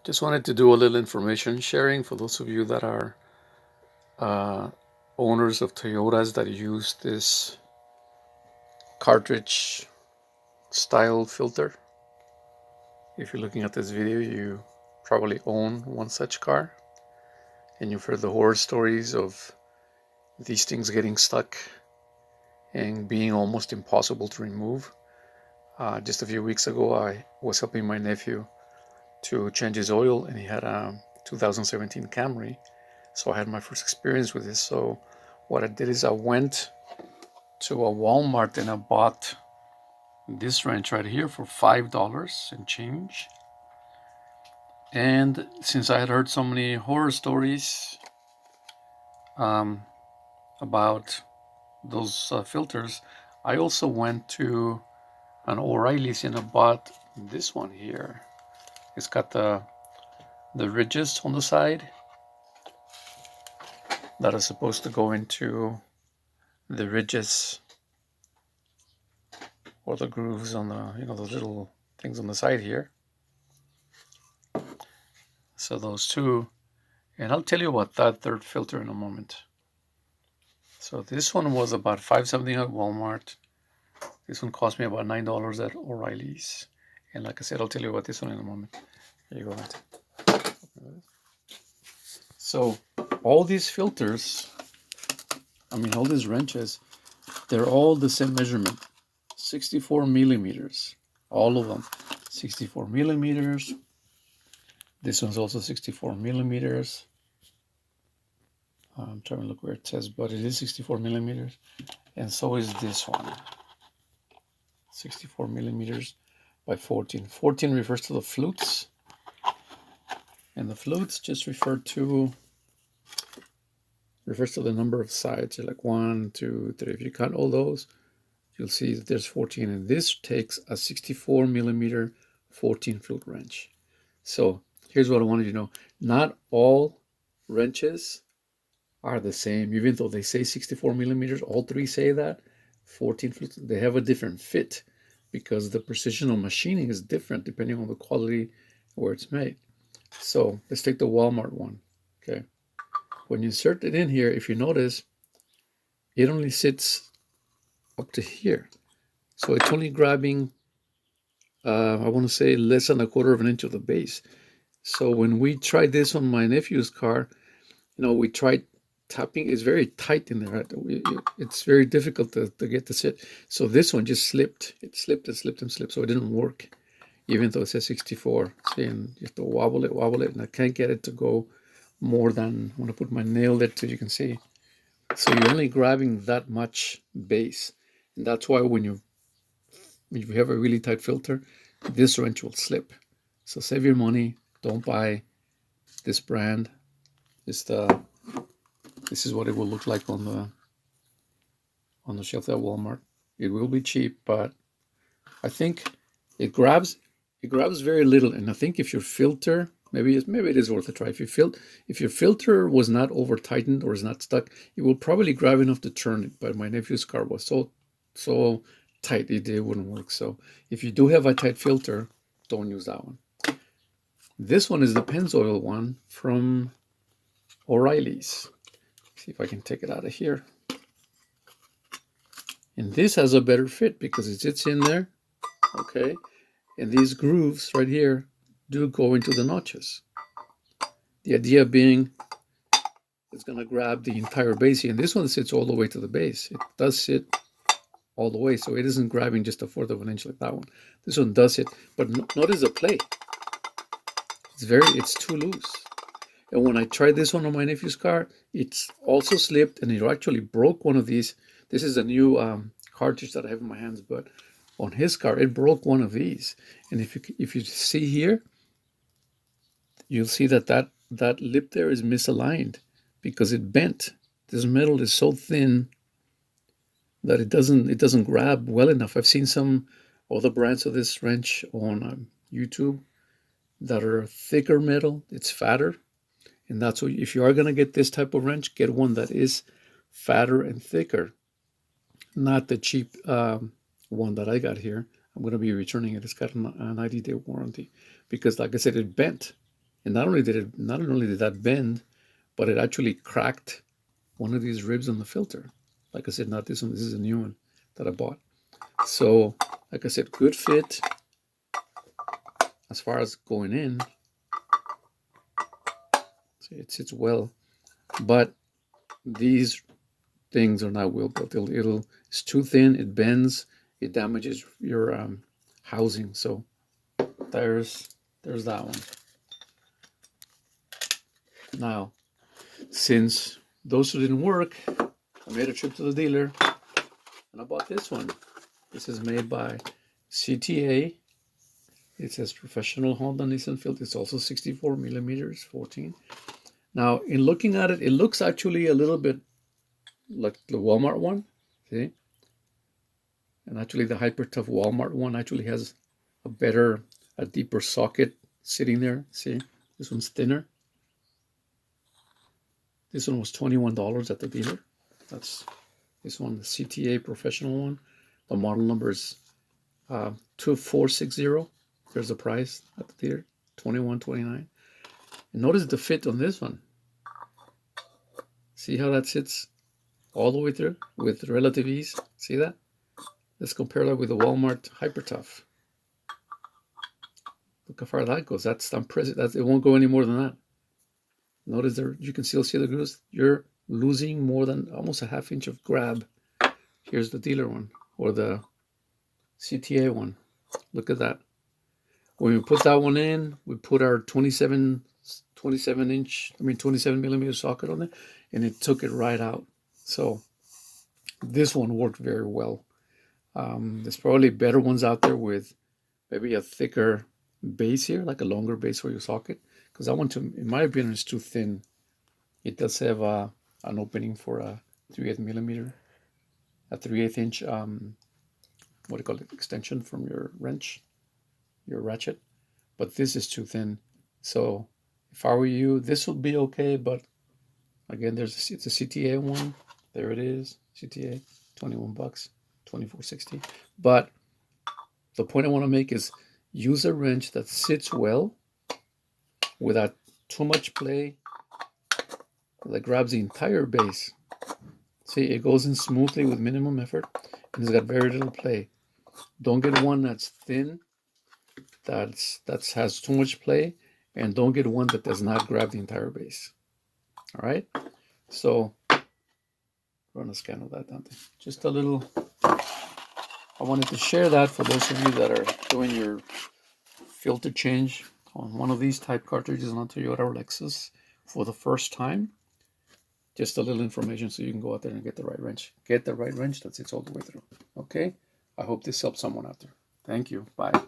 Just wanted to do a little information sharing for those of you that are uh, owners of Toyotas that use this cartridge style filter. If you're looking at this video, you probably own one such car, and you've heard the horror stories of these things getting stuck and being almost impossible to remove. Just a few weeks ago, I was helping my nephew to change his oil, and he had a 2017 Camry. So I had my first experience with this. So what I did is I went to a Walmart and I bought this wrench right here for $5 and change. And since I had heard so many horror stories um, about those filters, I also went to an O'Reilly's and I bought this one here. It's got the ridges on the side that are supposed to go into the ridges or the grooves on the, those little things on the side here. So those two, and I'll tell you about that third filter in a moment. So this one was about $5.70 at Walmart. This one cost me about $9 at O'Reilly's. And like I said, I'll tell you about this one in a moment. Here you go. So all these filters, all these wrenches, they're all the same measurement, 64 millimeters, all of them, 64 millimeters. This one's also 64 millimeters. I'm trying to look where it says, but it is 64 millimeters. And so is this one, 64 millimeters by 14. 14 refers to the flutes. And the flutes just refers to the number of sides. So like 1, 2, 3. If you count all those, you'll see that there's 14. And this takes a 64 millimeter 14 flute wrench. So here's what I wanted you to know. Not all wrenches are the same, even though they say 64 millimeters. All three say that. 14 flutes, they have a different fit because the precision of machining is different depending on the quality where it's made. So let's take the Walmart one. Okay. When you insert it in here, if you notice, it only sits up to here. So it's only grabbing, I want to say less than 1/4 of an inch of the base. So when we tried this on my nephew's car, we tried tapping. It's very tight in there. It's very difficult to get to sit. So this one just slipped. It slipped and slipped and slipped. So it didn't work, even though it says 64. See, and you have to wobble it, and I can't get it to go more than, I'm going to put my nail there so you can see. So you're only grabbing that much base. And that's why when you have a really tight filter, this wrench will slip. So save your money. Don't buy this brand. This is what it will look like on the shelf at Walmart. It will be cheap, but I think it grabs very little. And I think if your filter, maybe it is worth a try. If your filter was not over tightened or is not stuck, it will probably grab enough to turn it. But my nephew's car was so tight it wouldn't work. So if you do have a tight filter, don't use that one. This one is the Pennzoil one from O'Reilly's. See if I can take it out of here. And this has a better fit because it sits in there, okay? And these grooves right here do go into the notches. The idea being it's going to grab the entire base here. And this one sits all the way to the base. It does sit all the way, so it isn't grabbing just 1/4 of an inch like that one. This one does it, but notice the play. It's too loose. And when I tried this one on my nephew's car, it's also slipped, and it actually broke one of these. This is a new cartridge that I have in my hands, but on his car, it broke one of these. And if you see here, you'll see that lip there is misaligned because it bent. This metal is so thin that it doesn't grab well enough. I've seen some other brands of this wrench on YouTube that are thicker metal. It's fatter. And that's what, if you are going to get this type of wrench, get one that is fatter and thicker, not the cheap one that I got here. I'm going to be returning it. It's got a 90-day warranty because, like I said, it bent. And not only did that bend, but it actually cracked one of these ribs on the filter. Like I said, not this one. This is a new one that I bought. So, like I said, good fit as far as going in. See, it sits well, but these things are not well built. It's too thin. It bends. It damages your housing. So there's that one. Now, since those two didn't work, I made a trip to the dealer and I bought this one. This is made by CTA. It says Professional Honda Nissan Filter. It's also 64 millimeters, 14. Now, in looking at it, it looks actually a little bit like the Walmart one. See? And actually, the Hyper Tough Walmart one actually has a deeper socket sitting there. See? This one's thinner. This one was $21 at the dealer. That's this one, the CTA Professional one. The model number is 2460. There's the price at the theater, $21.29. And notice the fit on this one. See how that sits all the way through with relative ease? See that? Let's compare that with the Walmart Hyper Tough. Look how far that goes. I'm pressing. It won't go any more than that. Notice there, you can still see the grooves. You're losing more than almost a half inch of grab. Here's the dealer one, or the CTA one. Look at that. When we put that one in, we put our 27 millimeter socket on it, and it took it right out. So this one worked very well. There's probably better ones out there with maybe a thicker base here, like a longer base for your socket. Because that one, in my opinion, is too thin. It does have an opening for a 3/8 millimeter, a 3/8 inch, what do you call it, extension from your wrench, your ratchet. But this is too thin. So if I were you, this would be okay. But again, it's a CTA one. There it is, CTA, $21, $24.60. But the point I want to make is use a wrench that sits well without too much play, that grabs the entire base. See, it goes in smoothly with minimum effort, and it's got very little play. Don't get one that's thin, that has too much play, and don't get one that does not grab the entire base. All right, so run a scan of that, Dante. Just a little. I wanted to share that for those of you that are doing your filter change on one of these type cartridges on a Toyota or Lexus for the first time. Just a little information so you can go out there and get the right wrench. Get the right wrench that sits all the way through. Okay? I hope this helps someone out there. Thank you. Bye.